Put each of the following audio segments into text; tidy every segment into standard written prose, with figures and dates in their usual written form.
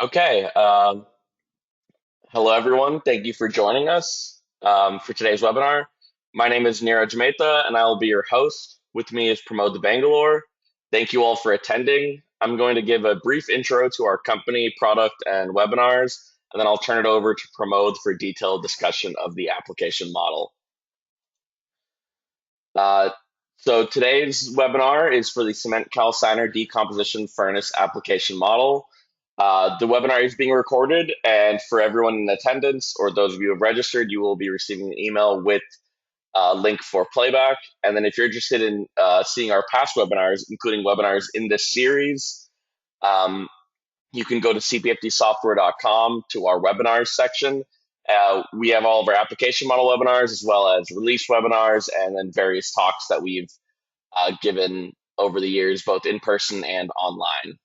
Okay. Hello, everyone. Thank you for joining us for today's webinar. My name is Neeraj Mehta, and I will be your host. With me is Pramod de Bangalore. Thank you all for attending. I'm going to give a brief intro to our company, product, and webinars, and then I'll turn it over to Pramod for detailed discussion of the application model. Uh, so today's webinar is for the cement calciner decomposition furnace application model. The webinar is being recorded, and for everyone in attendance or those of you who have registered, you will be receiving an email with a link for playback. And then if you're interested in seeing our past webinars, including webinars in this series, um, you can go to cpfdsoftware.com to our webinars section. We have all of our application model webinars as well as release webinars and then various talks that we've given over the years, both in person and online.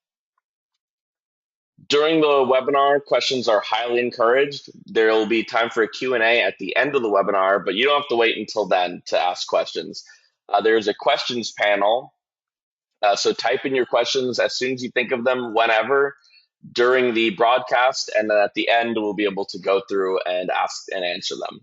During the webinar, questions are highly encouraged. There will be time for a Q&A at the end of the webinar, but you don't have to wait until then to ask questions. There's a questions panel, so type in your questions as soon as you think of them, whenever, during the broadcast, and then at the end, we'll be able to go through and ask and answer them.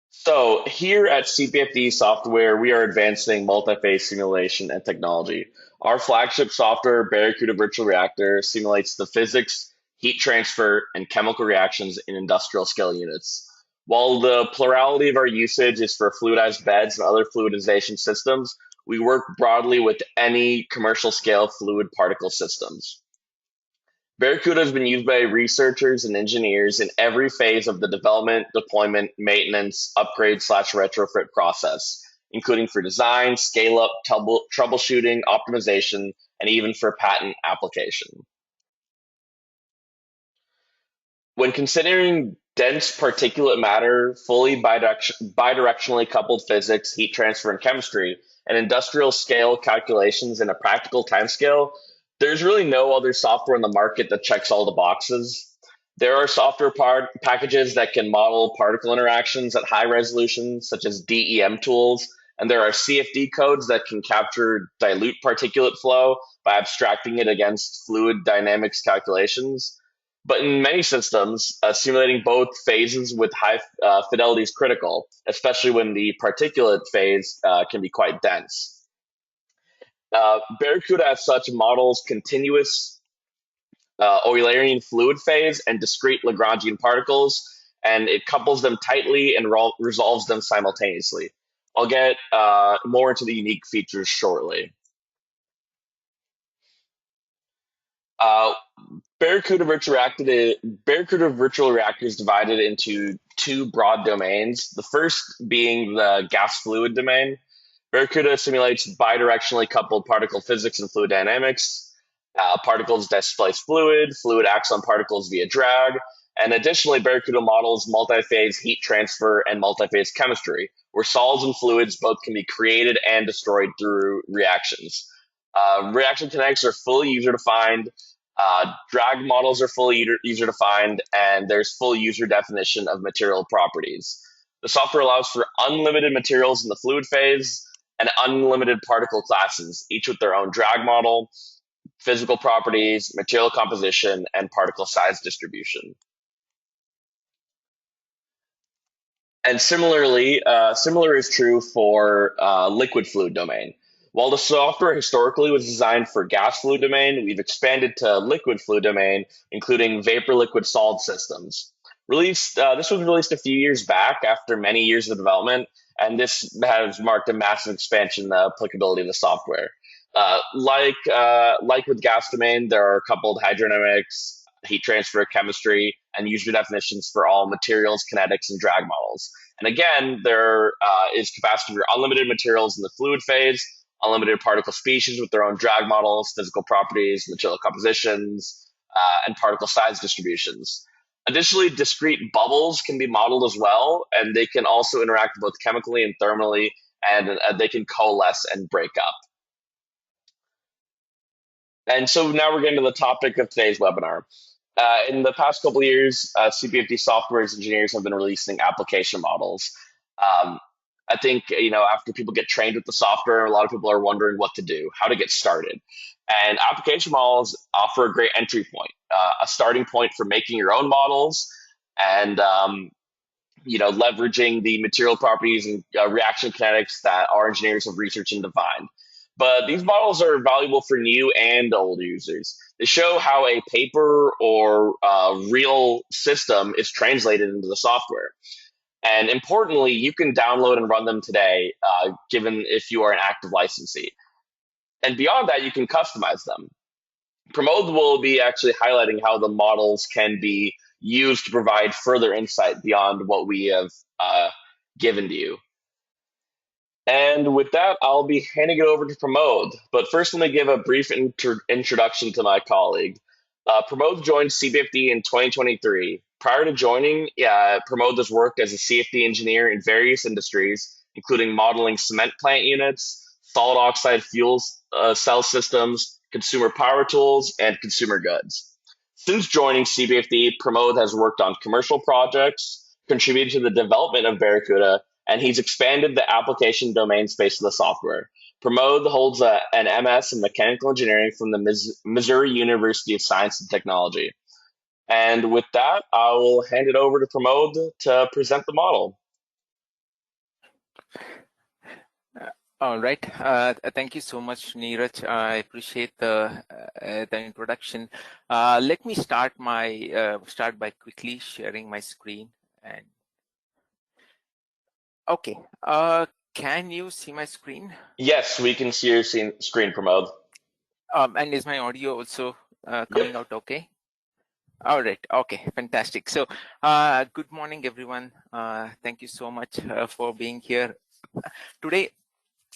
So here at CPFD Software, we are advancing multi-phase simulation and technology. Our flagship software, Barracuda Virtual Reactor, simulates the physics, heat transfer, and chemical reactions in industrial scale units. While the plurality of our usage is for fluidized beds and other fluidization systems, we work broadly with any commercial scale fluid particle systems. Barracuda has been used by researchers and engineers in every phase of the development, deployment, maintenance, upgrade/retrofit process, including for design, scale up, troubleshooting, optimization, and even for patent application. When considering dense particulate matter, fully bidirectionally coupled physics, heat transfer, and chemistry, and industrial scale calculations in a practical timescale, there's really no other software in the market that checks all the boxes. There are software packages that can model particle interactions at high resolution, such as DEM tools, and there are CFD codes that can capture dilute particulate flow by abstracting it against fluid dynamics calculations. But in many systems, simulating both phases with high fidelity is critical, especially when the particulate phase can be quite dense. Barracuda, as such, models continuous Eulerian fluid phase and discrete Lagrangian particles, and it couples them tightly and resolves them simultaneously. I'll get more into the unique features shortly. Uh, Barracuda Virtual Reactor is divided into two broad domains. The first being the gas fluid domain. Barracuda simulates bidirectionally coupled particle physics and fluid dynamics. Particles displace fluid, fluid acts on particles via drag, and additionally, Barracuda models multi-phase heat transfer and multi-phase chemistry, where solids and fluids both can be created and destroyed through reactions. Reaction kinetics are fully user-defined, drag models are fully user-defined, and there's full user definition of material properties. The software allows for unlimited materials in the fluid phase and unlimited particle classes, each with their own drag model, physical properties, material composition, and particle size distribution. And similarly, similar is true for liquid fluid domain. While the software historically was designed for gas fluid domain, we've expanded to liquid fluid domain, including vapor liquid solid systems. This was released a few years back after many years of development, and this has marked a massive expansion in the applicability of the software. Like with gas domain, there are coupled hydrodynamics, heat transfer, chemistry, and user definitions for all materials, kinetics, and drag models. And again, there is capacity for unlimited materials in the fluid phase, unlimited particle species with their own drag models, physical properties, material compositions, and particle size distributions. Additionally, discrete bubbles can be modeled as well, and they can also interact both chemically and thermally, and they can coalesce and break up. And so now we're getting to the topic of today's webinar. In the past couple of years, CPFD software's engineers have been releasing application models. I think, after people get trained with the software, a lot of people are wondering what to do, how to get started. And application models offer a great entry point, a starting point for making your own models and, leveraging the material properties and reaction kinetics that our engineers have researched and defined. But these models are valuable for new and old users. They show how a paper or real system is translated into the software. And importantly, you can download and run them today, given if you are an active licensee. And beyond that, you can customize them. Pramod will be actually highlighting how the models can be used to provide further insight beyond what we have given to you. And with that, I'll be handing it over to Pramod. But first, let me give a brief introduction to my colleague. Pramod joined CBFD in 2023. Prior to joining, Pramod has worked as a CFD engineer in various industries, including modeling cement plant units, solid oxide fuels cell systems, consumer power tools, and consumer goods. Since joining CBFD, Pramod has worked on commercial projects, contributed to the development of Barracuda, and he's expanded the application domain space of the software. Pramod holds an MS in mechanical engineering from the Missouri University of Science and Technology. And with that, I will hand it over to Pramod to present the model. All right. Thank you so much, Neeraj. I appreciate the introduction. Let me start by quickly sharing my screen. And okay, can you see my screen? Yes, we can see your screen, Pramod. And is my audio also coming out okay? All right. Okay. Fantastic. So, good morning, everyone. Thank you so much for being here today.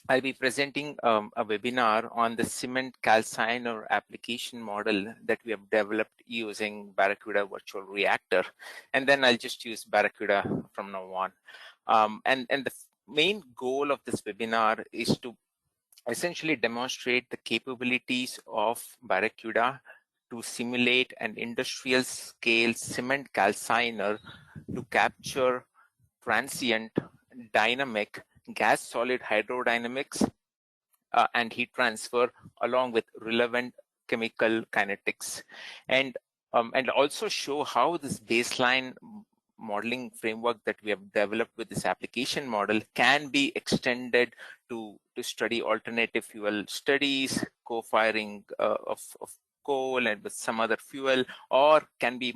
I'll be presenting a webinar on the cement calciner application model that we have developed using Barracuda Virtual Reactor. And then I'll just use Barracuda from now on. And the main goal of this webinar is to essentially demonstrate the capabilities of Barracuda to simulate an industrial scale cement calciner to capture transient, dynamic, gas solid hydrodynamics and heat transfer along with relevant chemical kinetics, and also show how this baseline modeling framework that we have developed with this application model can be extended to study alternative fuel studies, co-firing of coal and with some other fuel, or can be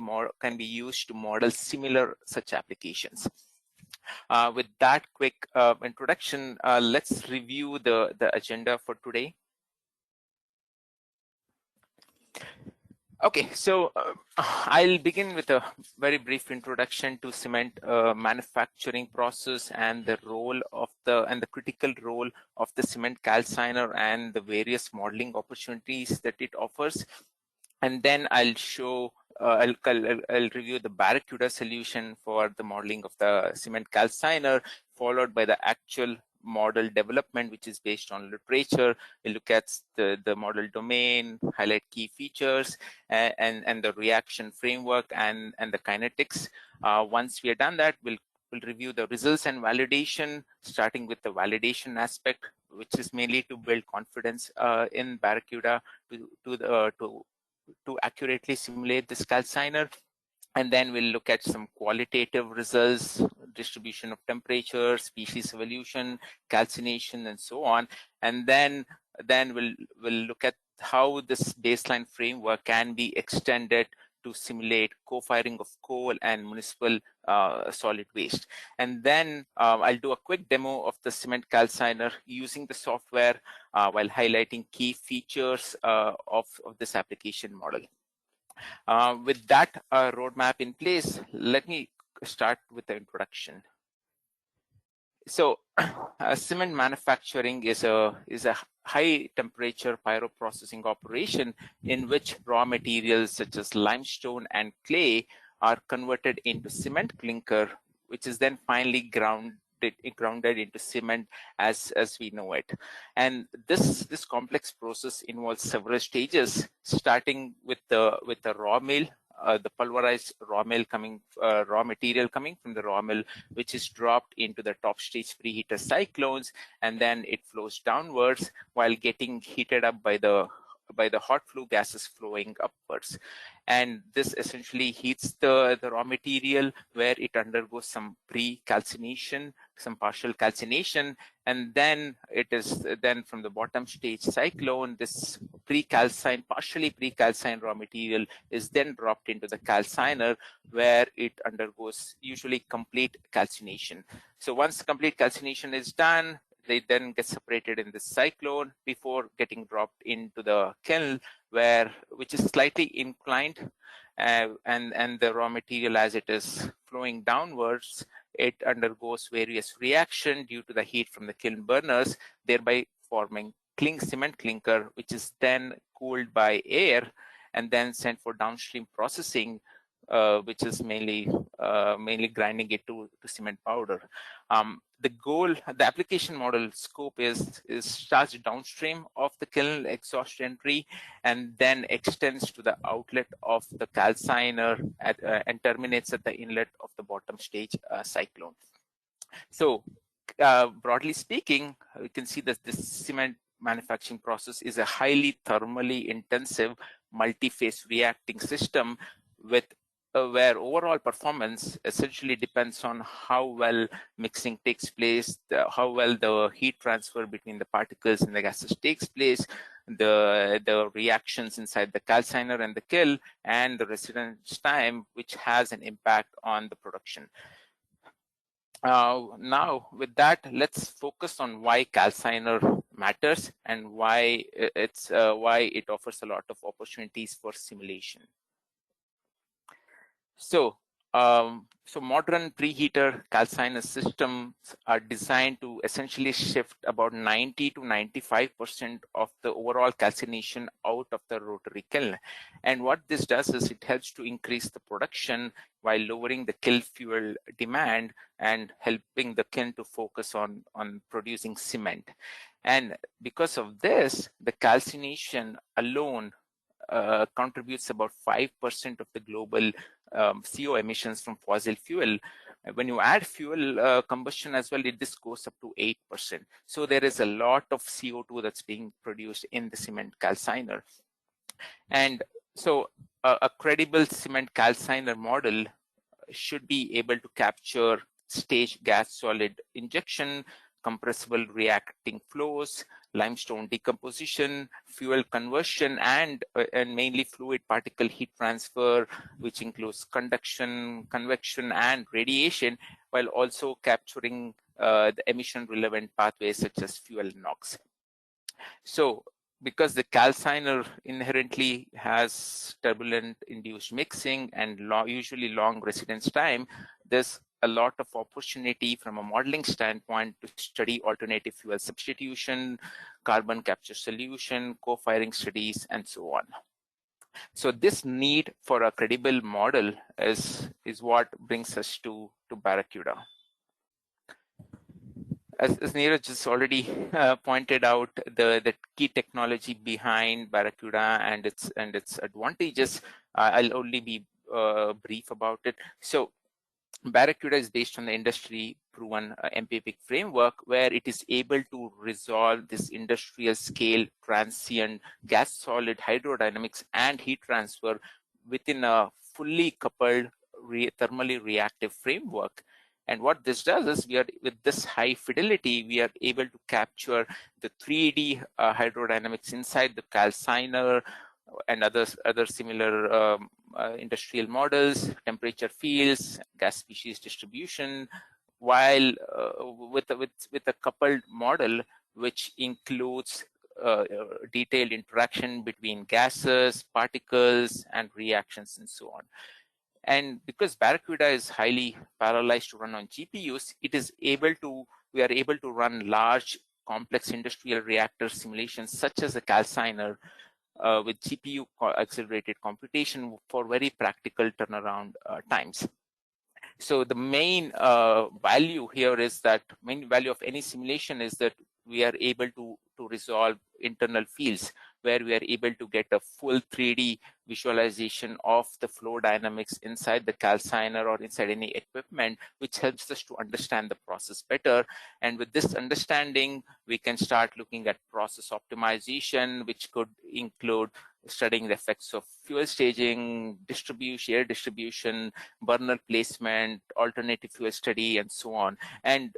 used to model similar such applications. With that quick introduction, let's review the agenda for today. Okay, so I'll begin with a very brief introduction to cement manufacturing process and the role of the critical role of the cement calciner and the various modeling opportunities that it offers. And then I'll show I'll review the Barracuda solution for the modeling of the cement calciner, followed by the actual model development, which is based on literature. We'll look at the model domain, highlight key features, and the reaction framework and the kinetics. Once we are done that, we'll review the results and validation, starting with the validation aspect, which is mainly to build confidence in Barracuda to accurately simulate this calciner. And then we'll look at some qualitative results, distribution of temperature, species evolution, calcination, and so on. And then we'll look at how this baseline framework can be extended to simulate co-firing of coal and municipal solid waste. And then I'll do a quick demo of the cement calciner using the software while highlighting key features of this application model. With that roadmap in place, let me start with the introduction. So cement manufacturing is a high temperature pyroprocessing operation in which raw materials such as limestone and clay are converted into cement clinker, which is then finally grounded into cement as we know it. And this complex process involves several stages, starting with the raw mill, the pulverized raw material coming from the raw mill, which is dropped into the top stage preheater cyclones, and then it flows downwards while getting heated up by the hot flue gases flowing upwards. And this essentially heats the raw material, where it undergoes some pre-calcination, some partial calcination, and then it is then from the bottom stage cyclone, this partially pre-calcined raw material is then dropped into the calciner, where it undergoes usually complete calcination. So once complete calcination is done, they then get separated in this cyclone before getting dropped into the kiln, which is slightly inclined, and the raw material, as it is flowing downwards, it undergoes various reaction due to the heat from the kiln burners, thereby forming cement clinker, which is then cooled by air and then sent for downstream processing, which is mainly grinding it to cement powder. The application model scope is starts downstream of the kiln exhaust entry and then extends to the outlet of the calciner and terminates at the inlet of the bottom stage cyclone. So broadly speaking, we can see that this cement manufacturing process is a highly thermally intensive multi-phase reacting system with where overall performance essentially depends on how well mixing takes place, how well the heat transfer between the particles and the gases takes place, the reactions inside the calciner and the kiln, and the residence time, which has an impact on the production. Now, with that, let's focus on why calciner matters and why it offers a lot of opportunities for simulation. So modern preheater calciner systems are designed to essentially shift about 90 to 95% of the overall calcination out of the rotary kiln. And what this does is it helps to increase the production while lowering the kiln fuel demand and helping the kiln to focus on producing cement. And because of this, the calcination alone contributes about 5% of the global CO emissions from fossil fuel. When you add fuel combustion as well, this goes up to 8%. So there is a lot of CO2 that's being produced in the cement calciner. And so a credible cement calciner model should be able to capture stage gas solid injection, compressible reacting flows, limestone decomposition, fuel conversion, and mainly fluid particle heat transfer, which includes conduction, convection, and radiation, while also capturing the emission relevant pathways such as fuel NOx. So because the calciner inherently has turbulent induced mixing and usually long residence time, there's a lot of opportunity from a modeling standpoint to study alternative fuel substitution, carbon capture solution, co-firing studies, and so on. So this need for a credible model is what brings us to Barracuda. As Neeraj just already pointed out, the key technology behind Barracuda and its advantages, I'll only be brief about it. So Barracuda is based on the industry-proven empiric framework, where it is able to resolve this industrial scale transient gas-solid hydrodynamics and heat transfer within a fully coupled thermally reactive framework. And what this does is, with this high fidelity, we are able to capture the 3D hydrodynamics inside the calciner and other similar industrial models, temperature fields, gas species distribution, while with a coupled model which includes detailed interaction between gases, particles, and reactions, and so on. And because Barracuda is highly parallelized to run on GPUs, we are able to run large complex industrial reactor simulations such as a calciner with GPU accelerated computation for very practical turnaround times. So the main value here is that main value of any simulation is that we are able to resolve internal fields, where we are able to get a full 3D visualization of the flow dynamics inside the calciner or inside any equipment, which helps us to understand the process better. And with this understanding, we can start looking at process optimization, which could include studying the effects of fuel staging, distribution, air distribution, burner placement, alternative fuel study, and so on. And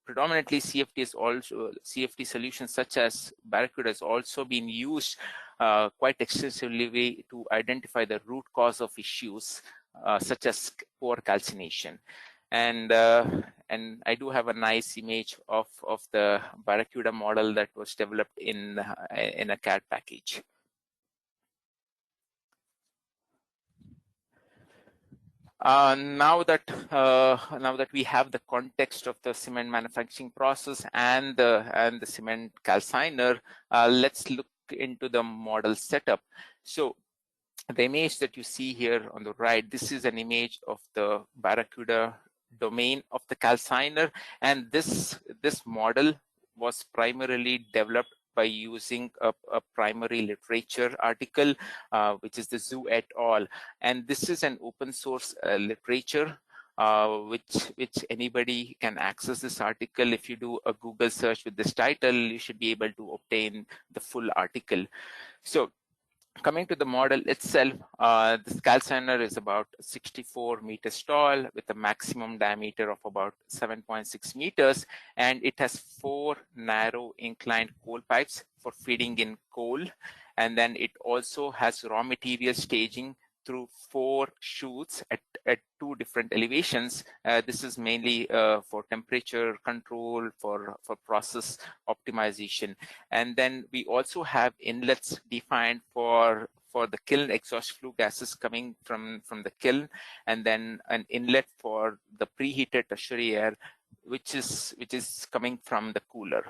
predominantly CFD solutions such as Barracuda has also been used quite extensively to identify the root cause of issues such as poor calcination. And I do have a nice image of the Barracuda model that was developed in a CAD package. Now that we have the context of the cement manufacturing process and the cement calciner, let's look into the model setup. So the image that you see here on the right, this is an image of the Barracuda domain of the calciner, and this model was primarily developed by using a primary literature article, which is the Zhu et al. And this is an open source literature, which anybody can access this article. If you do a Google search with this title, you should be able to obtain the full article. So coming to the model itself, this calciner is about 64 meters tall with a maximum diameter of about 7.6 meters, and it has 4 narrow inclined coal pipes for feeding in coal, and then it also has raw material staging through 4 chutes at 2 different elevations. This is mainly for temperature control, for process optimization. And then we also have inlets defined for the kiln exhaust flue gases coming from the kiln, and then an inlet for the preheated tertiary air, which is coming from the cooler.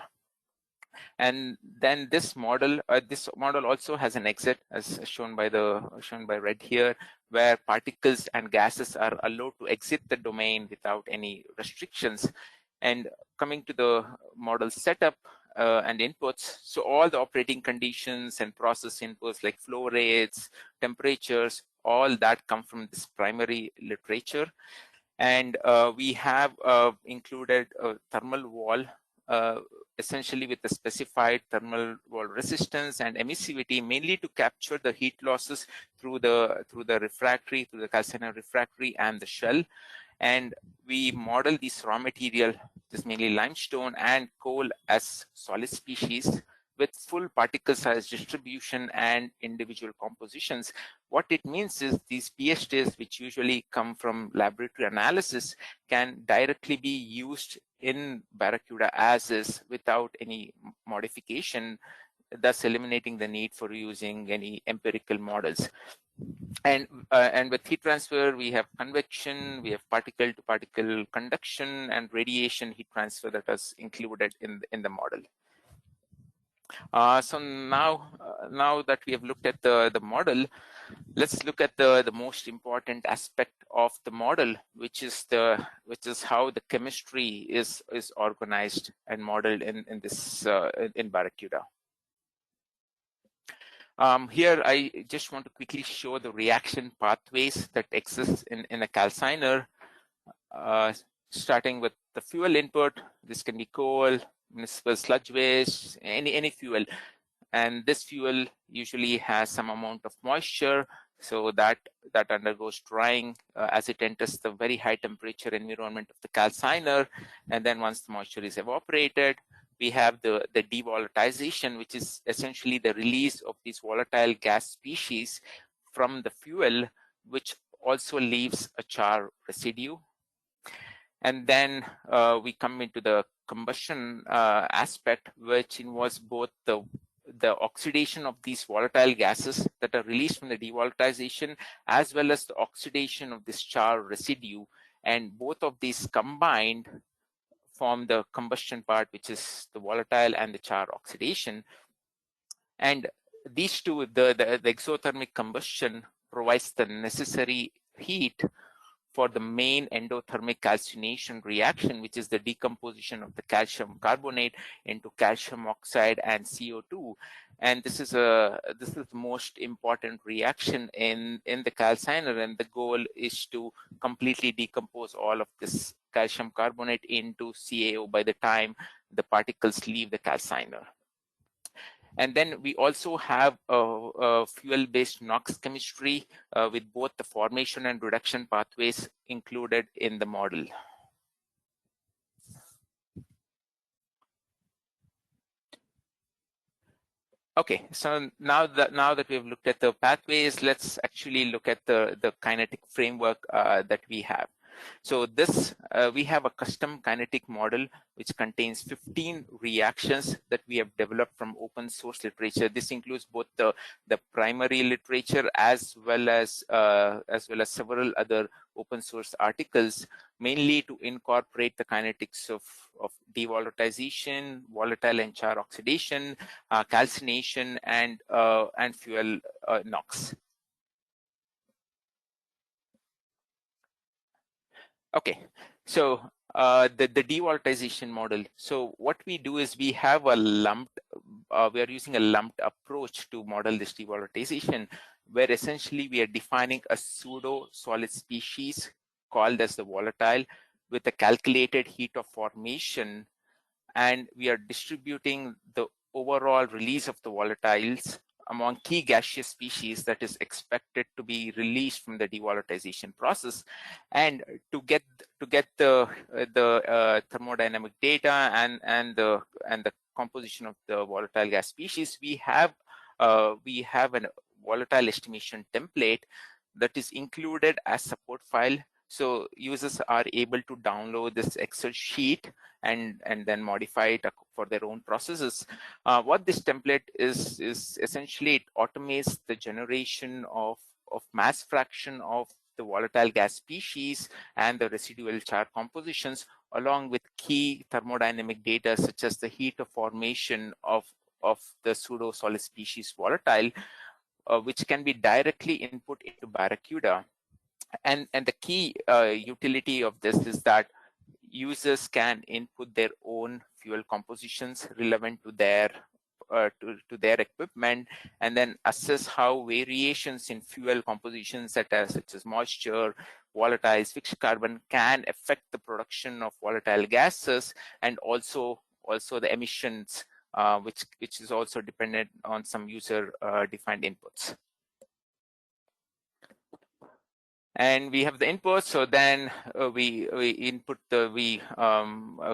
And then this model also has an exit, as shown by red here, where particles and gases are allowed to exit the domain without any restrictions. And coming to the model setup and inputs, so all the operating conditions and process inputs like flow rates, temperatures, all that come from this primary literature. And we have included a thermal wall, essentially with a specified thermal wall resistance and emissivity, mainly to capture the heat losses through the calciner refractory and the shell. And we model this raw material, this mainly limestone and coal, as solid species with full particle size distribution and individual compositions. What it means is these PHDs, which usually come from laboratory analysis, can directly be used in Barracuda as is without any modification, thus eliminating the need for using any empirical models. And with heat transfer, we have convection, we have particle to particle conduction, and radiation heat transfer that is included in the model. So now that we have looked at the model, let's look at the most important aspect of the model, which is how the chemistry is organized and modeled in Barracuda. Here, I just want to quickly show the reaction pathways that exist in a calciner, starting with the fuel input. This can be coal, municipal sludge waste, any fuel. And this fuel usually has some amount of moisture, so that undergoes drying as it enters the very high temperature environment of the calciner. And then once the moisture is evaporated, we have the devolatilization, which is essentially the release of these volatile gas species from the fuel, which also leaves a char residue. And then we come into the combustion aspect, which involves both the oxidation of these volatile gases that are released from the devolatilization, as well as the oxidation of this char residue. And both of these combined form the combustion part, which is the volatile and the char oxidation. And these two, the exothermic combustion provides the necessary heat for the main endothermic calcination reaction, which is the decomposition of the calcium carbonate into calcium oxide and CO2. And this is the most important reaction in the calciner, and the goal is to completely decompose all of this calcium carbonate into CaO by the time the particles leave the calciner. And then we also have a fuel-based NOx chemistry with both the formation and reduction pathways included in the model. Okay, so now that we've looked at the pathways, let's actually look at the kinetic framework that we have. So this, we have a custom kinetic model which contains 15 reactions that we have developed from open source literature. This includes both the primary literature as well as several other open source articles, mainly to incorporate the kinetics of devolatilization, volatile and char oxidation, calcination, and fuel NOx. Okay, so the devolatilization model. So what we do is we have a lumped, we are using a lumped approach to model this devolatilization, where essentially we are defining a pseudo solid species called as the volatile with a calculated heat of formation, and we are distributing the overall release of the volatiles among key gaseous species that is expected to be released from the devolatilization process. And to get the thermodynamic data and the composition of the volatile gas species, we have a volatile estimation template that is included as support file. So users are able to download this Excel sheet and then modify it for their own processes. What this template is essentially, it automates the generation of mass fraction of the volatile gas species and the residual char compositions, along with key thermodynamic data such as the heat of formation of the pseudo solid species volatile, which can be directly input into Barracuda. And the key utility of this is that users can input their own fuel compositions relevant to their equipment, and then assess how variations in fuel compositions such as moisture, volatiles, fixed carbon can affect the production of volatile gases, and also the emissions, which is also dependent on some user defined inputs. And we have the input, so then we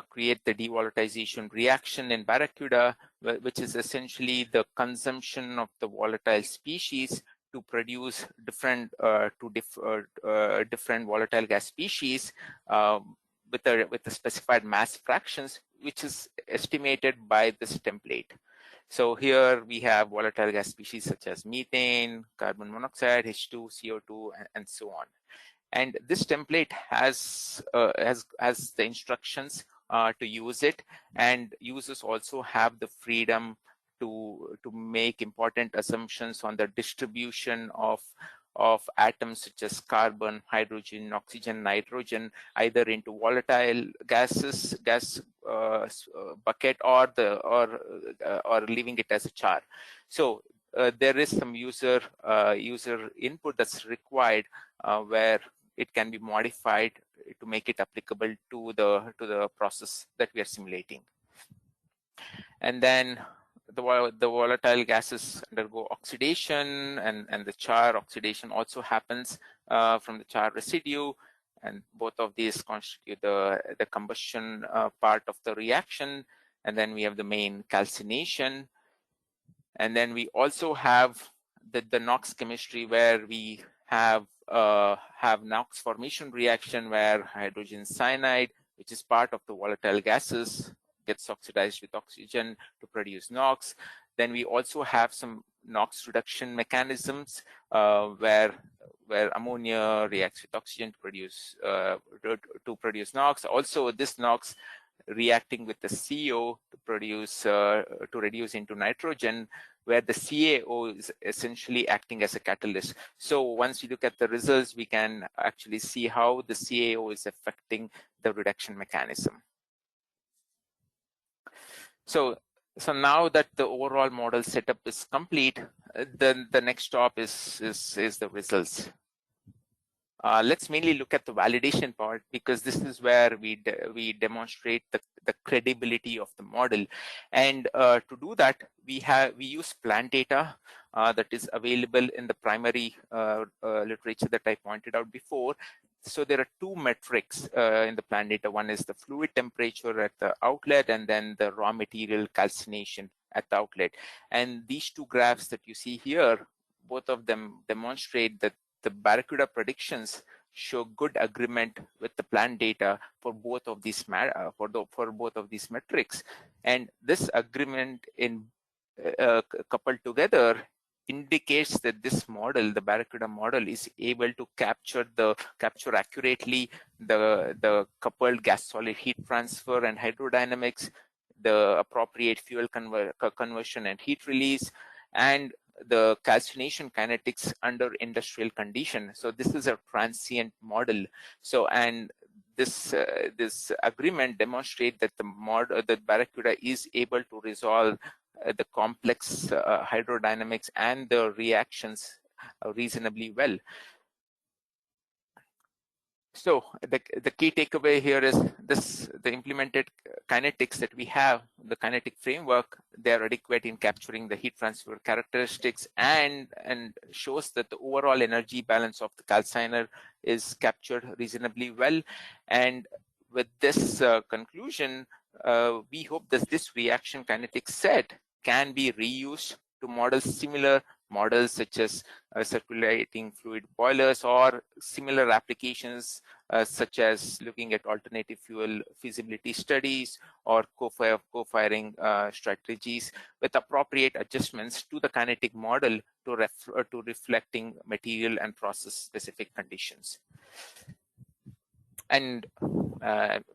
create the devolatilization reaction in Barracuda, which is essentially the consumption of the volatile species to produce different volatile gas species with the specified mass fractions, which is estimated by this template. So here we have volatile gas species such as methane, carbon monoxide, H2, CO2, and so on. And this template has the instructions to use it, and users also have the freedom to make important assumptions on the distribution of atoms such as carbon, hydrogen, oxygen, nitrogen, either into volatile gas bucket or leaving it as a char. So there is some user input that's required where it can be modified to make it applicable to the process that we are simulating. And then the volatile gases undergo oxidation, and the char oxidation also happens from the char residue, and both of these constitute the combustion part of the reaction. And then we have the main calcination, and then we also have the NOx chemistry, where we have NOx formation reaction, where hydrogen cyanide, which is part of the volatile gases, gets oxidized with oxygen to produce NOx. Then we also have some NOx reduction mechanisms where ammonia reacts with oxygen to produce NOx. Also, this NOx reacting with the CO to reduce into nitrogen where the CaO is essentially acting as a catalyst. So once you look at the results, we can actually see how the CaO is affecting the reduction mechanism. So now that the overall model setup is complete, then the next stop is the results. Let's mainly look at the validation part, because this is where we demonstrate the credibility of the model. And to do that, we use plant data that is available in the primary literature that I pointed out before. So there are two metrics in the plant data. One is the fluid temperature at the outlet, and then the raw material calcination at the outlet. And these two graphs that you see here, both of them demonstrate that the Barracuda predictions show good agreement with the plant data for both of these metrics, and this agreement in coupled together indicates that this model, the Barracuda model, is able to capture accurately the coupled gas solid heat transfer and hydrodynamics, the appropriate fuel conversion and heat release, and the calcination kinetics under industrial condition. So this is a transient model. So, and this agreement demonstrates that the Barracuda is able to resolve the complex hydrodynamics and the reactions reasonably well. So the key takeaway here is the implemented kinetics that we have, the kinetic framework, they're adequate in capturing the heat transfer characteristics, and shows that the overall energy balance of the calciner is captured reasonably well. And with this conclusion, we hope that this reaction kinetics set can be reused to model similar models such as circulating fluid boilers, or similar applications such as looking at alternative fuel feasibility studies or co-firing strategies, with appropriate adjustments to the kinetic model to reflecting material and process specific conditions. And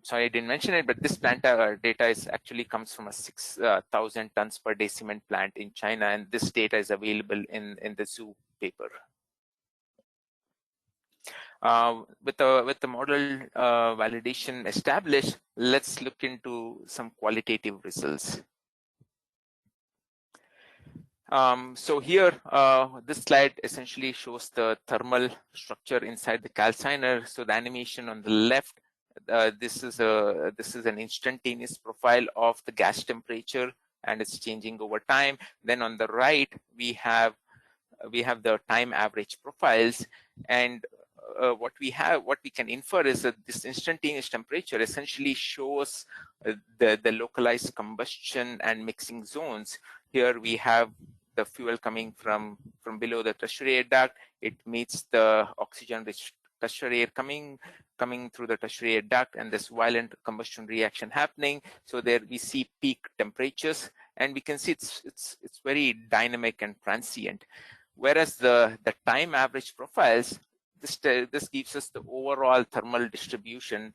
sorry, I didn't mention it, but this plant data actually comes from a 6,000 tons per day cement plant in China, and this data is available in the zoo paper. With the model validation established, let's look into some qualitative results. So here, this slide essentially shows the thermal structure inside the calciner. So the animation on the left, this is an instantaneous profile of the gas temperature, and it's changing over time. Then on the right, we have the time average profiles, and what we can infer is that this instantaneous temperature essentially shows the localized combustion and mixing zones. Here we have the fuel coming from below the tertiary air duct. It meets the oxygen-rich tertiary air coming through the tertiary air duct, and this violent combustion reaction happening. So there we see peak temperatures, and we can see it's very dynamic and transient. Whereas the time average profiles, this gives us the overall thermal distribution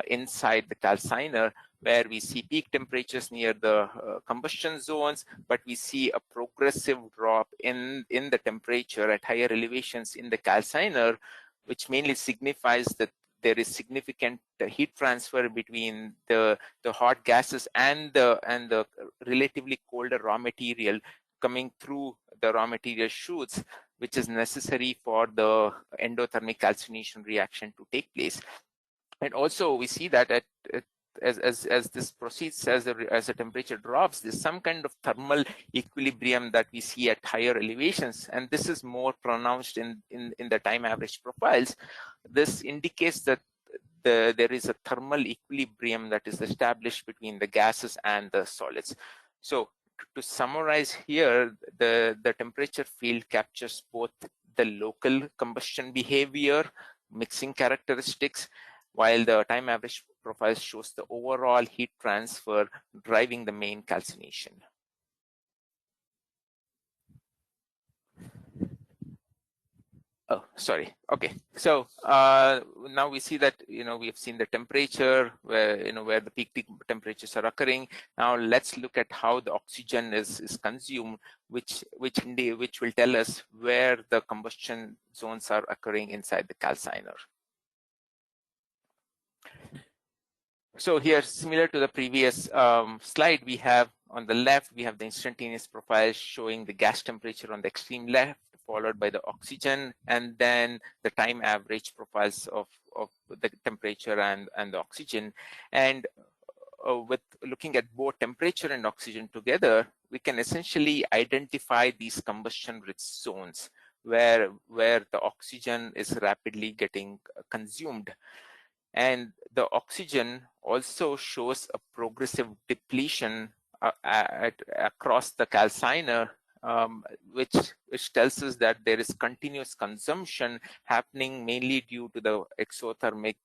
inside the calciner, where we see peak temperatures near the combustion zones, but we see a progressive drop in the temperature at higher elevations in the calciner, which mainly signifies that there is significant heat transfer between the hot gases and the relatively colder raw material coming through the raw material chutes, which is necessary for the endothermic calcination reaction to take place. And also we see that as this proceeds, as the temperature drops, there's some kind of thermal equilibrium that we see at higher elevations, and this is more pronounced in the time average profiles. This indicates that there is a thermal equilibrium that is established between the gases and the solids. So to summarize here, the temperature field captures both the local combustion behavior, mixing characteristics, while the time average profile shows the overall heat transfer driving the main calcination. Oh, sorry. Okay. So now we see that, we have seen the temperature where, where the peak temperatures are occurring. Now let's look at how the oxygen is consumed, which will tell us where the combustion zones are occurring inside the calciner. So here, similar to the previous slide, we have on the left, we have the instantaneous profile showing the gas temperature on the extreme left, followed by the oxygen, and then the time average profiles of the temperature and the oxygen. And with looking at both temperature and oxygen together, we can essentially identify these combustion-rich zones where the oxygen is rapidly getting consumed. And the oxygen also shows a progressive depletion across the calciner, which tells us that there is continuous consumption happening mainly due to the exothermic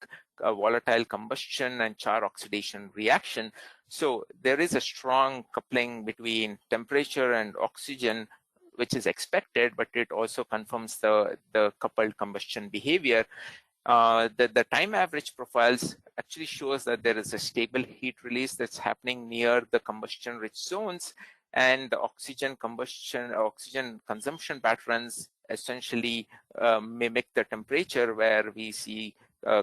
volatile combustion and char oxidation reaction. So there is a strong coupling between temperature and oxygen, which is expected, but it also confirms the coupled combustion behavior. The time average profiles actually shows that there is a stable heat release that's happening near the combustion rich zones, and the oxygen consumption patterns essentially mimic the temperature, where we see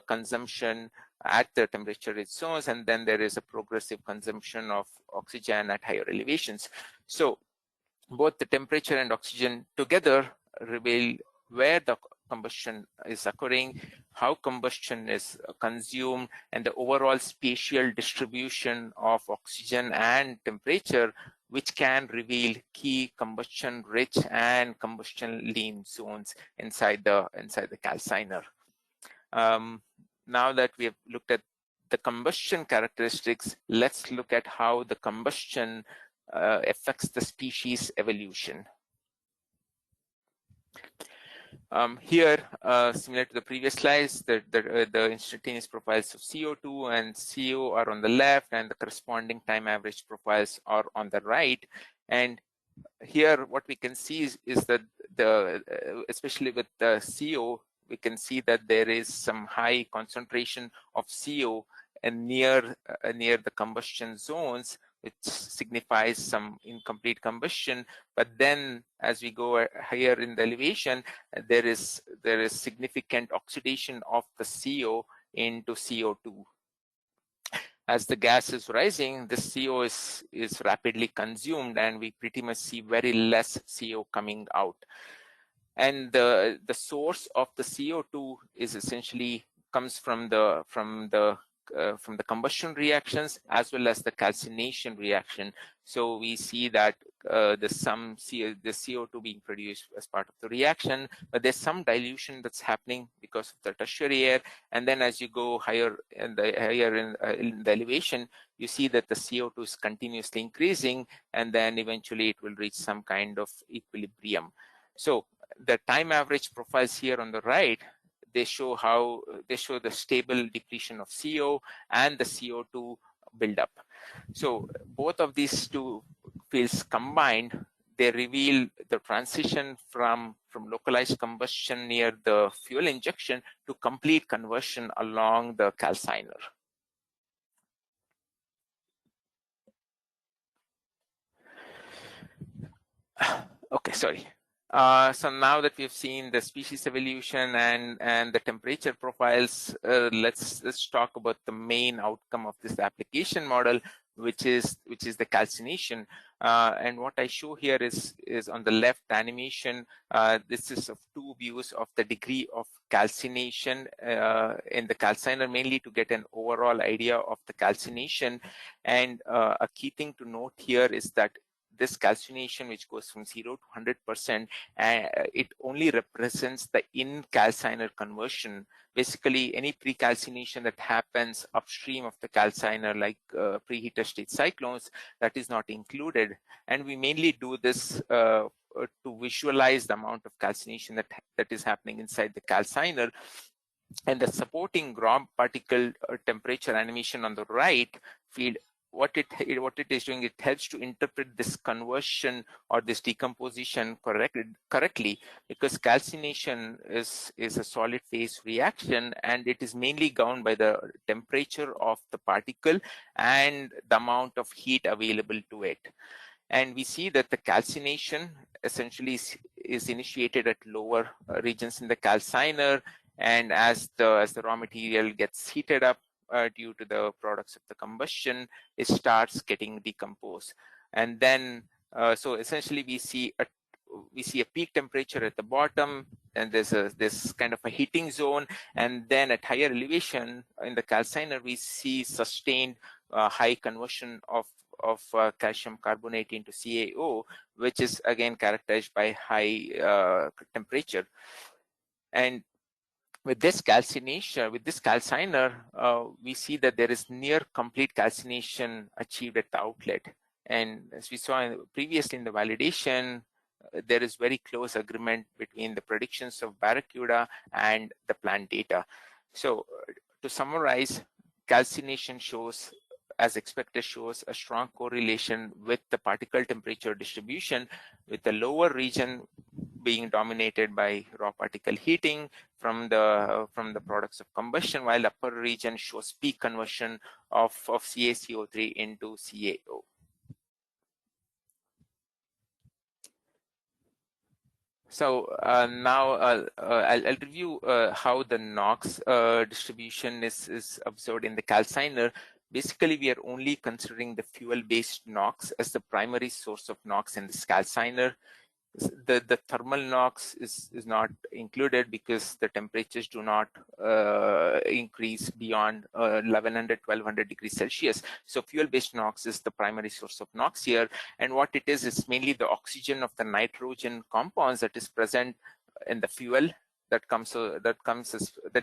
consumption at the temperature rich zones, and then there is a progressive consumption of oxygen at higher elevations. So both the temperature and oxygen together reveal where the combustion is occurring, how combustion is consumed, and the overall spatial distribution of oxygen and temperature, which can reveal key combustion rich and combustion lean zones inside the calciner. Now that we have looked at the combustion characteristics, let's look at how the combustion affects the species evolution. Here, similar to the previous slides, the instantaneous profiles of CO2 and CO are on the left, and the corresponding time average profiles are on the right. And here, what we can see is that especially with the CO, we can see that there is some high concentration of CO and near the combustion zones, which signifies some incomplete combustion. But then as we go higher in the elevation, there is significant oxidation of the CO into CO2. As the gas is rising, the CO is rapidly consumed, and we pretty much see very less CO coming out. And the source of the CO2 is essentially comes from the combustion reactions as well as the calcination reaction. So we see that there's some the CO2 being produced as part of the reaction, but there's some dilution that's happening because of the tertiary air. And then as you go higher in the elevation, you see that the CO2 is continuously increasing, and then eventually it will reach some kind of equilibrium. So the time average profiles here on the right, they show the stable depletion of CO and the CO2 buildup. So both of these two fields combined, they reveal the transition from localized combustion near the fuel injection to complete conversion along the calciner. Okay, sorry. So now that we've seen the species evolution and the temperature profiles, let's talk about the main outcome of this application model, which is the calcination. And what I show here is on the left animation. This is of two views of the degree of calcination in the calciner, mainly to get an overall idea of the calcination. And a key thing to note here is that this calcination, which goes from 0 to 100%, it only represents the in-calciner conversion. Basically, any precalcination that happens upstream of the calciner, like preheater state cyclones, that is not included. And we mainly do this to visualize the amount of calcination that is happening inside the calciner. And the supporting ground particle temperature animation on the right field what it is doing, it helps to interpret this conversion or this decomposition correctly, because calcination is a solid phase reaction, and it is mainly governed by the temperature of the particle and the amount of heat available to it. And we see that the calcination essentially is initiated at lower regions in the calciner, and as the raw material gets heated up due to the products of the combustion, it starts getting decomposed. And then so essentially we see a peak temperature at the bottom, and there's this kind of a heating zone, and then at higher elevation in the calciner we see sustained high conversion of calcium carbonate into CaO, which is again characterized by high temperature. And with this calcination, with this calciner, we see that there is near complete calcination achieved at the outlet. And as we saw previously in the validation, there is very close agreement between the predictions of Barracuda and the plant data. So to summarize, calcination shows, as expected, shows a strong correlation with the particle temperature distribution, with the lower region being dominated by raw particle heating from the products of combustion, while the upper region shows peak conversion of CaCO₃ into CaO. So now I'll review how the NOx distribution is observed in the calciner. Basically, we are only considering the fuel-based NOx as the primary source of NOx in this calciner. The thermal NOx is not included because the temperatures do not increase beyond 1100-1200 degrees Celsius. So fuel-based NOx is the primary source of NOx here, and what it is mainly the oxygen of the nitrogen compounds that is present in the fuel that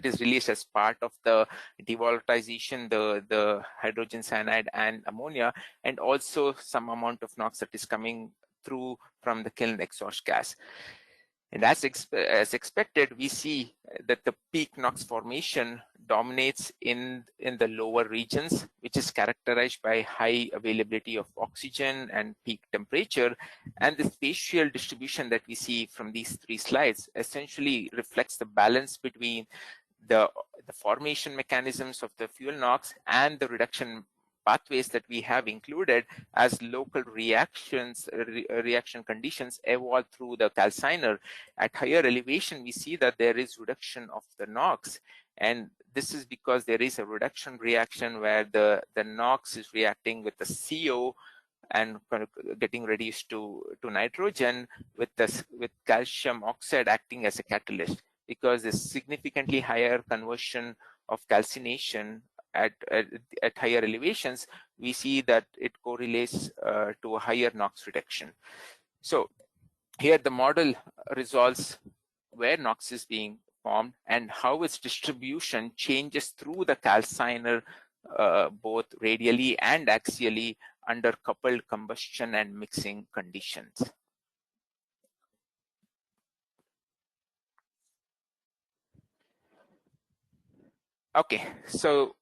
is released as part of the devolatilization, the hydrogen cyanide and ammonia, and also some amount of NOx that is coming through from the kiln exhaust gas. And as expected, we see that the peak NOx formation dominates in the lower regions, which is characterized by high availability of oxygen and peak temperature. And the spatial distribution that we see from these three slides essentially reflects the balance between the formation mechanisms of the fuel NOx and the reduction pathways that we have included as local reaction conditions evolve through the calciner. At higher elevation, we see that there is reduction of the NOx, and this is because there is a reduction reaction where the NOx is reacting with the CO and getting reduced to nitrogen, with calcium oxide acting as a catalyst, because there's significantly higher conversion of calcination at higher elevations. We see that it correlates to a higher NOx reduction. So here the model resolves where NOx is being formed and how its distribution changes through the calciner, both radially and axially under coupled combustion and mixing conditions. Okay, so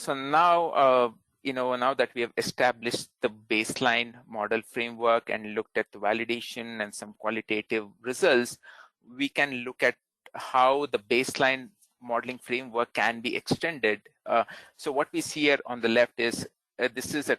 now now that we have established the baseline model framework and looked at the validation and some qualitative results, we can look at how the baseline modeling framework can be extended. So what we see here on the left is this is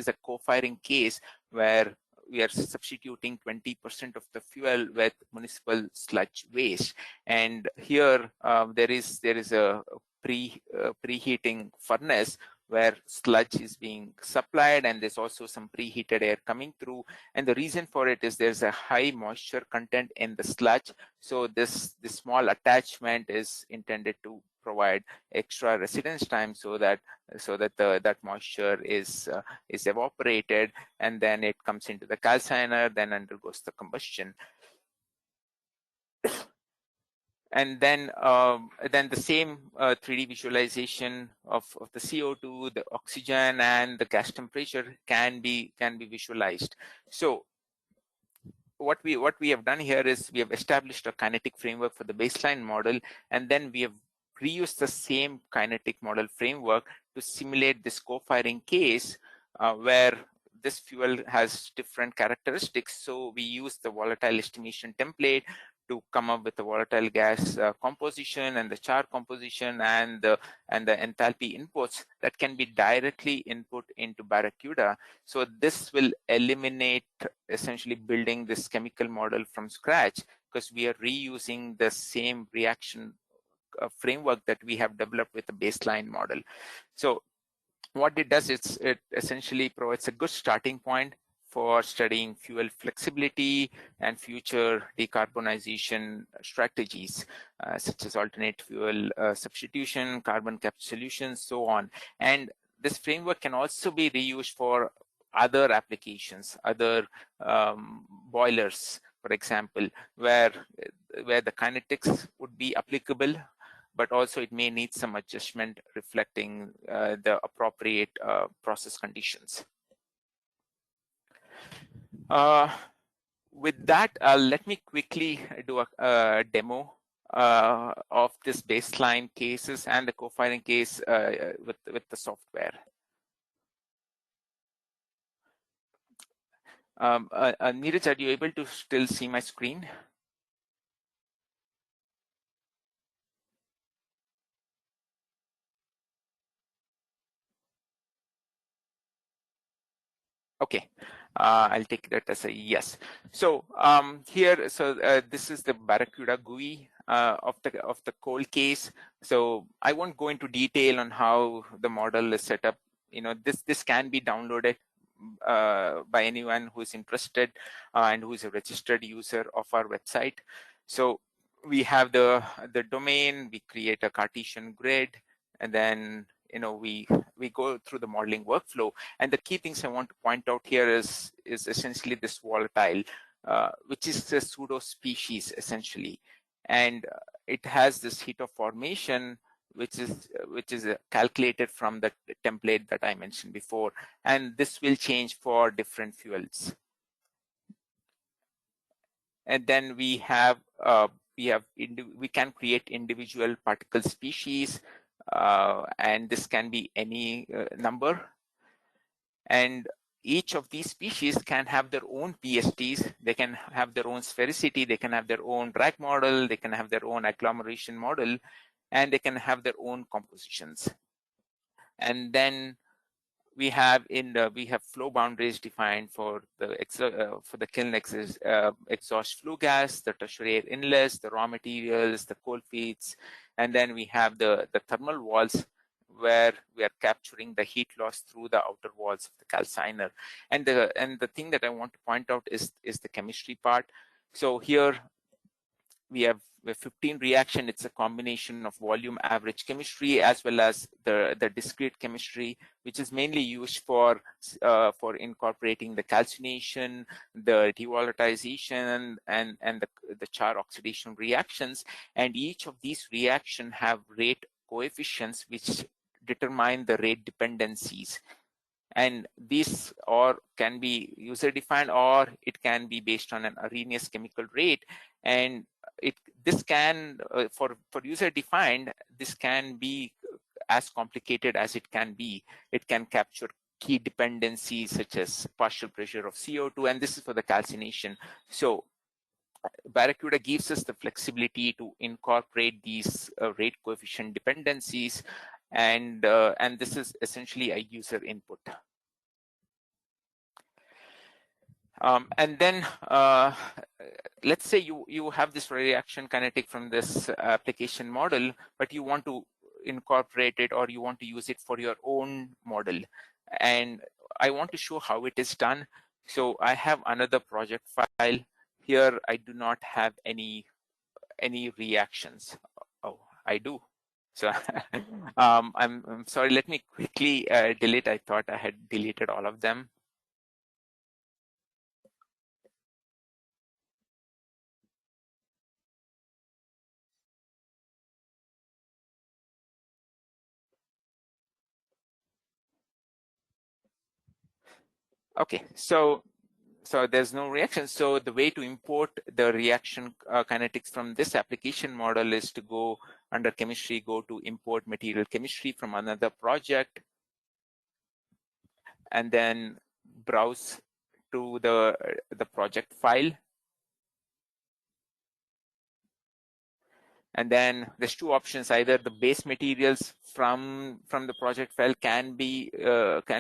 a co-firing case where we are substituting 20% of the fuel with municipal sludge waste, and here there is a preheating furnace where sludge is being supplied, and there's also some preheated air coming through. And the reason for it is there's a high moisture content in the sludge, so this small attachment is intended to provide extra residence time so that that moisture is evaporated, and then it comes into the calciner, then undergoes the combustion. And then the same 3D visualization of the CO2, the oxygen, and the gas temperature can be visualized. So what we have done here is we have established a kinetic framework for the baseline model, and then we have reused the same kinetic model framework to simulate this co-firing case where this fuel has different characteristics. So we use the volatile estimation template to come up with the volatile gas composition and the char composition and the enthalpy inputs that can be directly input into Barracuda. So this will eliminate essentially building this chemical model from scratch, because we are reusing the same reaction framework that we have developed with the baseline model. So what it does is it essentially provides a good starting point for studying fuel flexibility and future decarbonization strategies, such as alternate fuel substitution, carbon capture solutions, so on. And this framework can also be reused for other applications, other boilers, for example, where the kinetics would be applicable, but also it may need some adjustment reflecting the appropriate process conditions. With that, let me quickly do a demo of this baseline cases and the co-firing case with the software. Neeraj, are you able to still see my screen? Okay, I'll take that as a yes. So here, this is the Barracuda GUI of the cold case. So I won't go into detail on how the model is set up. You know, this can be downloaded by anyone who is interested and who is a registered user of our website. So we have the domain. We create a Cartesian grid, and then we go through the modeling workflow. And the key things I want to point out here is essentially this volatile, which is a pseudo species essentially, and it has this heat of formation, which is calculated from the template that I mentioned before, and this will change for different fuels. And then we can create individual particle species, and this can be any number. And each of these species can have their own PSTs. They can have their own sphericity. They can have their own drag model. They can have their own agglomeration model, and they can have their own compositions. And then we have flow boundaries defined for the kiln exhaust flue gas, the tertiary air inlets, the raw materials, the coal feeds, and then we have the thermal walls, where we are capturing the heat loss through the outer walls of the calciner. And the thing that I want to point out is the chemistry part. So here we have 15 reaction. It's a combination of volume average chemistry as well as the discrete chemistry, which is mainly used for incorporating the calcination, the devolatilization, and the char oxidation reactions. And each of these reactions have rate coefficients which determine the rate dependencies. And these can be user defined, or it can be based on an Arrhenius chemical rate. And this can for user defined, this can be as complicated as it can be. It can capture key dependencies such as partial pressure of CO2, and this is for the calcination. So Barracuda gives us the flexibility to incorporate these rate coefficient dependencies, and this is essentially a user input. And then let's say you have this reaction kinetic from this application model, but you want to incorporate it, or you want to use it for your own model. And I want to show how it is done. So I have another project file. Here I do not have any reactions. Oh, I do. So I'm sorry, let me quickly delete. I thought I had deleted all of them. Okay, so there's no reaction. So the way to import the reaction kinetics from this application model is to go under chemistry, go to import material chemistry from another project. and then browse to the project file. And then there's two options: either the base materials from the project file can be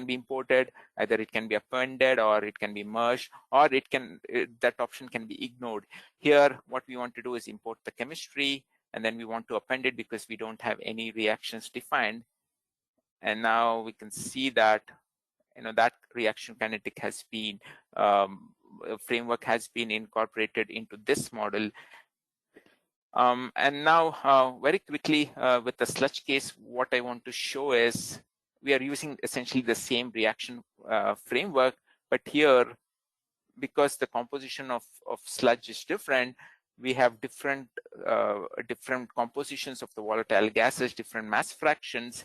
imported, either it can be appended or it can be merged, or that option can be ignored. Here what we want to do is import the chemistry, and then we want to append it because we don't have any reactions defined. And now we can see that that reaction kinetic has been framework has been incorporated into this model. And now very quickly with the sludge case, what I want to show is we are using essentially the same reaction framework, but here, because the composition of sludge is different, we have different compositions of the volatile gases, different mass fractions.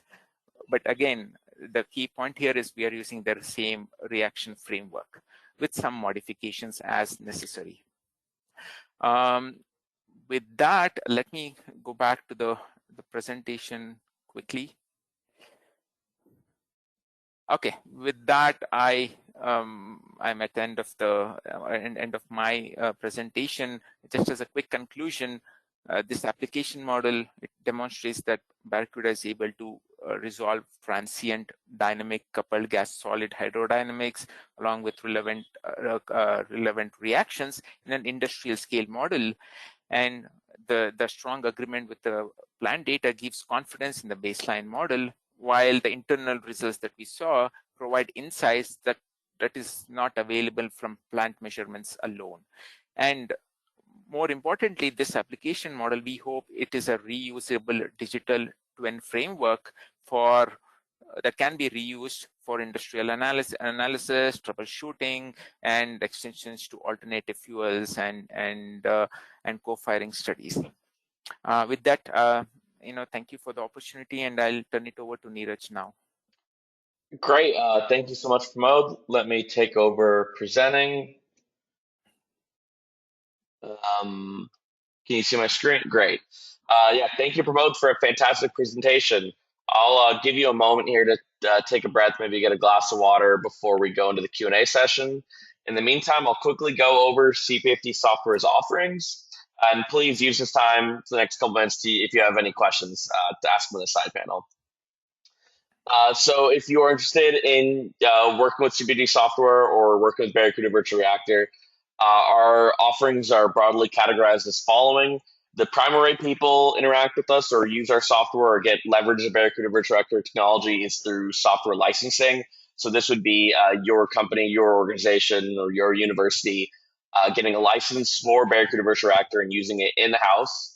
But again, the key point here is we are using the same reaction framework with some modifications as necessary. With that, let me go back to the presentation quickly. Okay, with that, I'm at the end of my presentation. Just as a quick conclusion, this application model, it demonstrates that Barracuda is able to resolve transient dynamic coupled gas solid hydrodynamics along with relevant reactions in an industrial scale model. And the strong agreement with the plant data gives confidence in the baseline model, while the internal results that we saw provide insights that is not available from plant measurements alone. And more importantly, this application model, we hope it is a reusable digital twin framework for that can be reused for industrial analysis, troubleshooting, and extensions to alternative fuels and co-firing studies. With that, thank you for the opportunity, and I'll turn it over to Neeraj now. Great. Thank you so much, Pramod. Let me take over presenting. Can you see my screen? Great. Yeah, thank you, Pramod, for a fantastic presentation. I'll give you a moment here to take a breath, maybe get a glass of water before we go into the Q&A session. In the meantime, I'll quickly go over CaCO₃ Software's offerings. And please use this time for the next couple minutes if you have any questions to ask them in the side panel. So if you are interested in working with CaCO₃ software or working with Barracuda Virtual Reactor, our offerings are broadly categorized as following. The primary way people interact with us or use our software or get leverage of Barracuda Virtual Reactor technology is through software licensing. So this would be your company, your organization, or your university getting a license for Barracuda Virtual Reactor and using it in-house.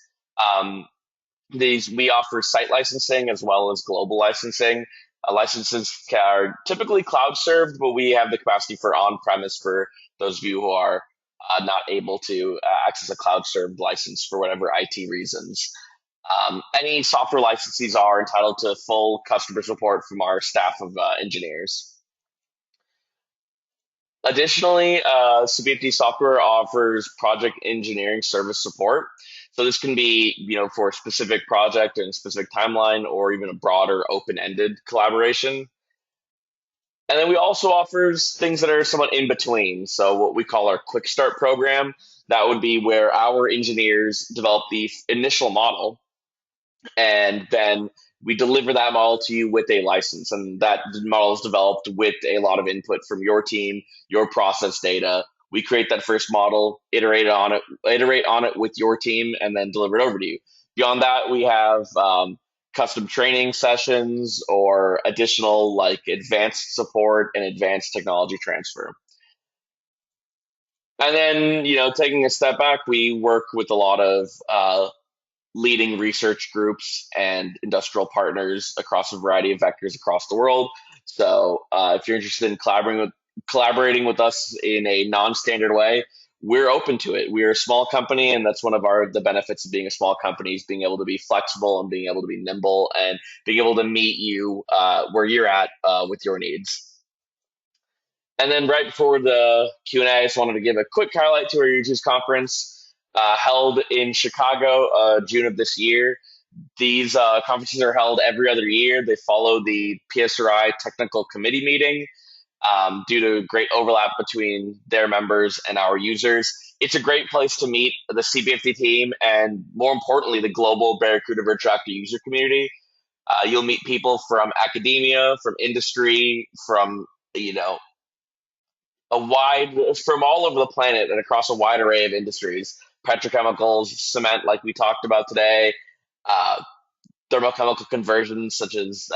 We offer site licensing as well as global licensing. Licenses are typically cloud served, but we have the capacity for on-premise for those of you who are not able to access a cloud served license for whatever IT reasons. Any software licensees are entitled to full customer support from our staff of engineers. Additionally, CaCO₃ software offers project engineering service support. So this can be, for a specific project and a specific timeline, or even a broader open-ended collaboration. And then we also offers things that are somewhat in between. So what we call our quick start program, that would be where our engineers develop the initial model, and then we deliver that model to you with a license. And that model is developed with a lot of input from your team, your process data. We create that first model, iterate on it with your team, and then deliver it over to you. Beyond that, we have custom training sessions or additional advanced support and advanced technology transfer. And then, taking a step back, we work with a lot of leading research groups and industrial partners across a variety of vectors across the world. So if you're interested in collaborating with us in a non-standard way, we're open to it. We're a small company, and that's one of the benefits of being a small company is being able to be flexible and being able to be nimble and being able to meet you where you're at with your needs. And then right before the Q&A, I just wanted to give a quick highlight to our users conference held in Chicago, June of this year. These conferences are held every other year. They follow the PSRI technical committee meeting. due to great overlap between their members and our users. It's a great place to meet the CBFD team and, more importantly, the global Barracuda Virtual Reactor user community. You'll meet people from academia, from industry, from from all over the planet and across a wide array of industries: petrochemicals, cement, like we talked about today, uh, thermochemical conversions such as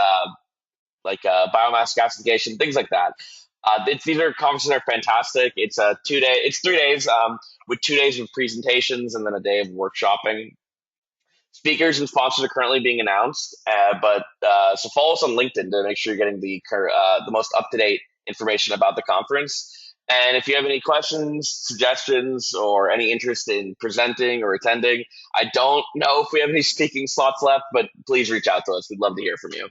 biomass gasification, things like that. These conferences are fantastic. It's 2 day, it's 3 days with 2 days of presentations and then a day of workshopping. Speakers and sponsors are currently being announced, so follow us on LinkedIn to make sure you're getting the most up to date information about the conference. And if you have any questions, suggestions, or any interest in presenting or attending, I don't know if we have any speaking slots left, but please reach out to us. We'd love to hear from you.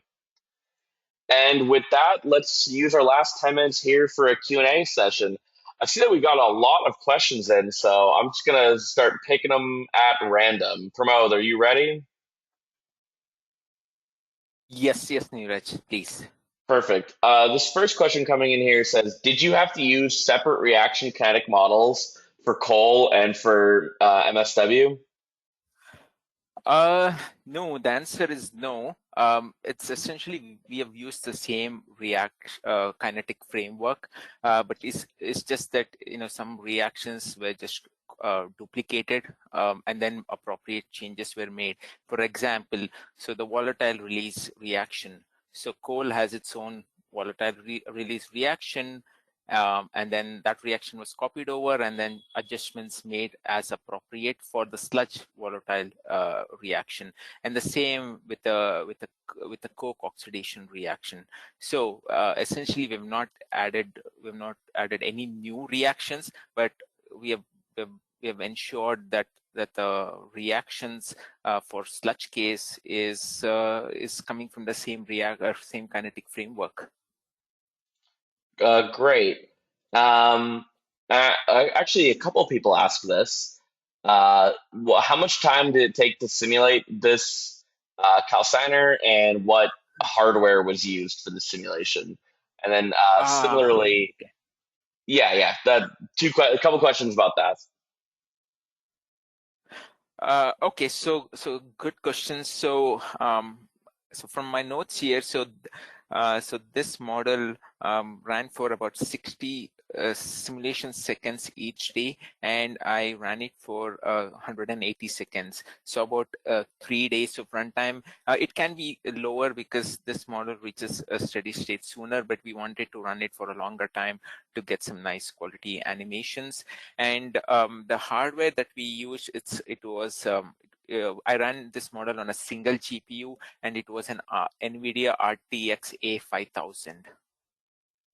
And with that, let's use our last 10 minutes here for a Q&A session. I see that we got a lot of questions in, so I'm just going to start picking them at random. Pramod, are you ready? Yes, Neeraj, please. Perfect. This first question coming in here says, did you have to use separate reaction kinetic models for coal and for MSW? No, the answer is no. It's essentially we have used the same kinetic framework, but it's just that some reactions were just duplicated, and then appropriate changes were made. For example, so the volatile release reaction. So coal has its own volatile release reaction. And then that reaction was copied over, and then adjustments made as appropriate for the sludge volatile reaction. And the same with the coke oxidation reaction. So essentially, we've not added any new reactions, but we have ensured that the reactions for sludge case is coming from the same same kinetic framework. Great. Actually, a couple of people asked this. How much time did it take to simulate this calciner, and what hardware was used for the simulation? And then similarly, Okay. yeah, a couple questions about that. Okay, so good question. So so from my notes here, so this model ran for about 60 simulation seconds each day, and I ran it for 180 seconds. So about 3 days of runtime. It can be lower because this model reaches a steady state sooner, but we wanted to run it for a longer time to get some nice quality animations. And the hardware that we used, I ran this model on a single GPU, and it was an NVIDIA RTX A5000,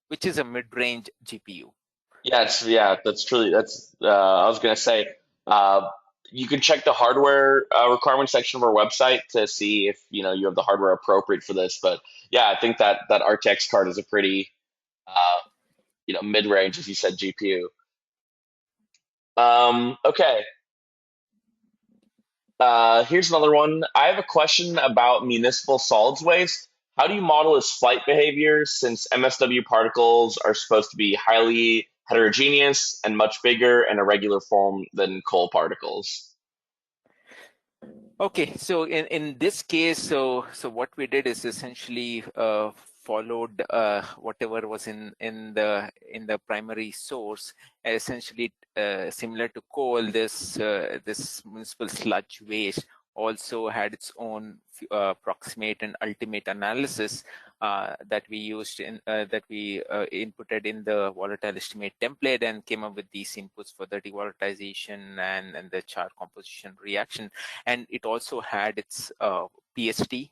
which is a mid-range GPU. That's I was gonna say, you can check the hardware requirement section of our website to see if you have the hardware appropriate for this. But yeah, I think that RTX card is a pretty mid-range, as you said, GPU. Okay. Here's another one. I have a question about municipal solids waste. How do you model its flight behavior, since MSW particles are supposed to be highly heterogeneous and much bigger and irregular form than coal particles? Okay, so in this case, so what we did is essentially followed whatever was in the primary source. Essentially, similar to coal, this municipal sludge waste also had its own approximate and ultimate analysis that we used that we inputted in the volatile estimate template, and came up with these inputs for the devolatilization and the char composition reaction. And it also had its PST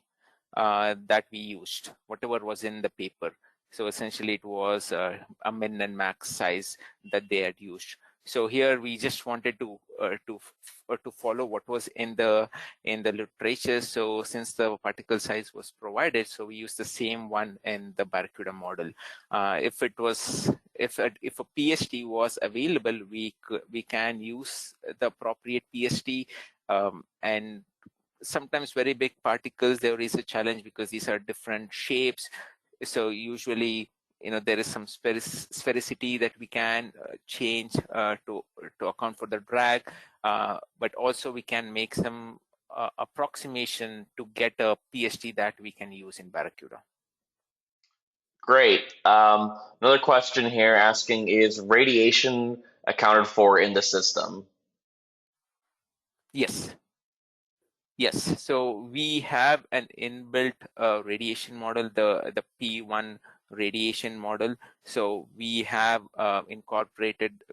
that we used, whatever was in the paper. So essentially, it was a min and max size that they had used. So here we just wanted to follow what was in the literature. So since the particle size was provided, so we used the same one in the Barracuda model. If a PST was available, we can use the appropriate PST, and sometimes very big particles, there is a challenge because these are different shapes. So usually there is some sphericity that we can change to account for the drag, but also we can make some approximation to get a PST that we can use in Barracuda. Great. Another question here asking, is radiation accounted for in the system? Yes. Yes, so we have an inbuilt radiation model, the P1 radiation model. So we have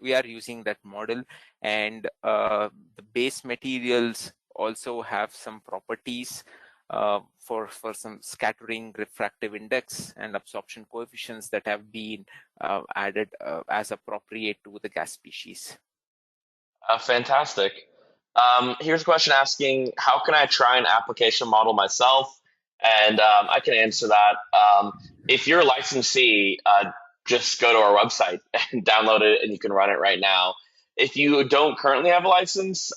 we are using that model, and the base materials also have some properties for some scattering, refractive index, and absorption coefficients that have been added as appropriate to the gas species. Fantastic. Here's a question asking, how can I try an application model myself? And I can answer that. If you're a licensee, just go to our website and download it, and you can run it right now. If you don't currently have a license,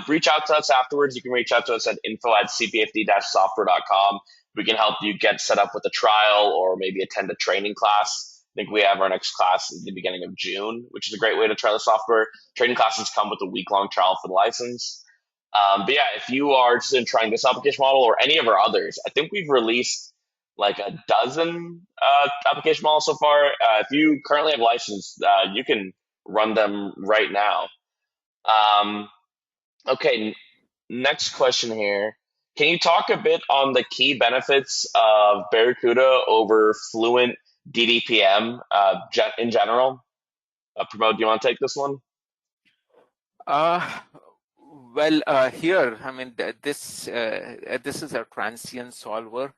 reach out to us afterwards. You can reach out to us at info@cpfd-software.com. We can help you get set up with a trial or maybe attend a training class. I think we have our next class at the beginning of June, which is a great way to try the software. Training classes come with a week-long trial for the license. But yeah, if you are interested in trying this application model or any of our others, I think we've released like a dozen application models so far. If you currently have a license, you can run them right now. Okay, next question here. Can you talk a bit on the key benefits of Barracuda over Fluent DDPM in general? Pramod, do you want to take this one? Well, here, I mean, this is a transient solver.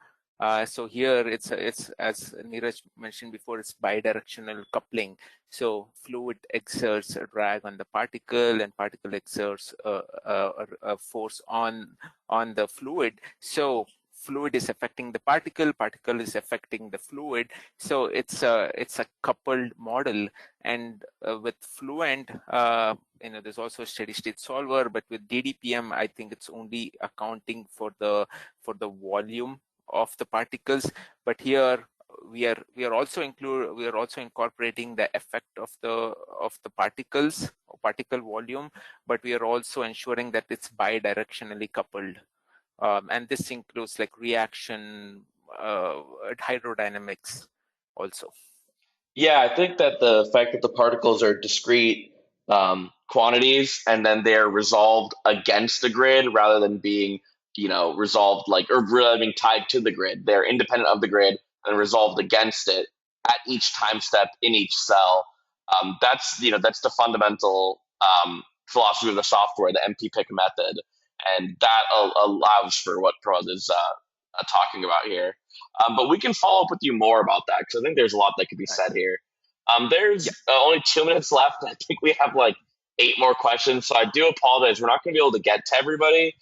So here it's as Neeraj mentioned before, it's bidirectional coupling. So fluid exerts a drag on the particle, and particle exerts a force on the fluid. So fluid is affecting the particle is affecting the fluid. So it's a coupled model. And with Fluent, there's also a steady state solver, but with DDPM, I think it's only accounting for the volume of the particles. But here we are also incorporating the effect of the particles or particle volume, but we are also ensuring that it's bidirectionally coupled. And this includes like reaction, hydrodynamics also. Yeah, I think that the fact that the particles are discrete quantities and then they're resolved against the grid rather than being, resolved or rather being tied to the grid. They're independent of the grid and resolved against it at each time step in each cell. That's the fundamental philosophy of the software, the MP-pick method, and that allows for what Prod is talking about here. But we can follow up with you more about that because I think there's a lot that could be said here. There's only 2 minutes left. I think we have like 8 more questions, so I do apologize. We're not going to be able to get to everybody.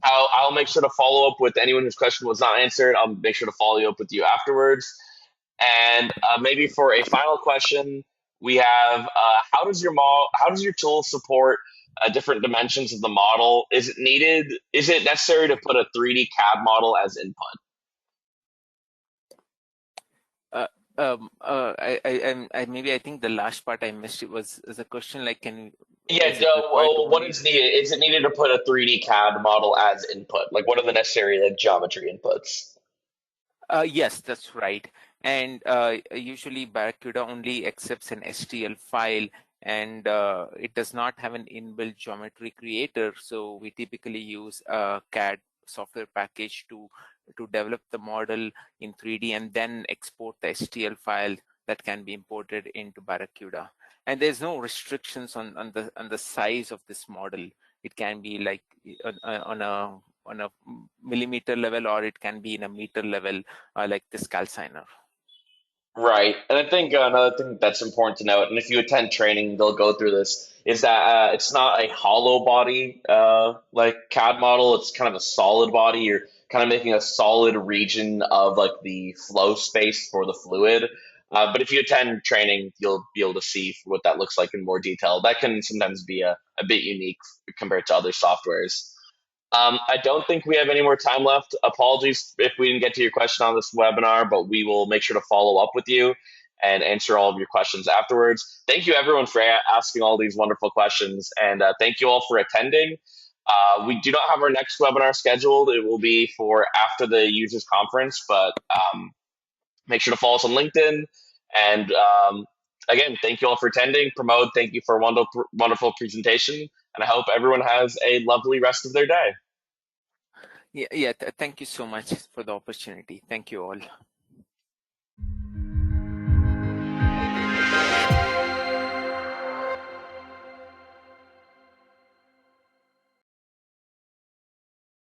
I'll make sure to follow up with anyone whose question was not answered. I'll make sure to follow up with you afterwards. And maybe for a final question, we have how does your tool support different dimensions of the model? Is it necessary to put a 3D CAD model as input? I think the last part I missed. It was a question like, what is needed? Is it needed to put a 3D CAD model as input? Like, what are the necessary geometry inputs? Yes, that's right. And usually Barracuda only accepts an STL file, and it does not have an inbuilt geometry creator. So we typically use a CAD software package to develop the model in 3D and then export the STL file that can be imported into Barracuda. And there's no restrictions on the size of this model. It can be like on a millimeter level, or it can be in a meter level, like this calciner. Right. And I think another thing that's important to note, and if you attend training, they'll go through this, is that it's not a hollow body like CAD model. It's kind of a solid body. You're kind of making a solid region of like the flow space for the fluid. But if you attend training, you'll be able to see what that looks like in more detail. That can sometimes be a bit unique compared to other softwares. I don't think we have any more time left. Apologies if we didn't get to your question on this webinar, but we will make sure to follow up with you and answer all of your questions afterwards. Thank you, everyone, for asking all these wonderful questions, and thank you all for attending. We do not have our next webinar scheduled. It will be for after the users conference, but make sure to follow us on LinkedIn. And again, thank you all for attending. Pramod, thank you for a wonderful presentation, and I hope everyone has a lovely rest of their day. Yeah, thank you so much for the opportunity. Thank you all.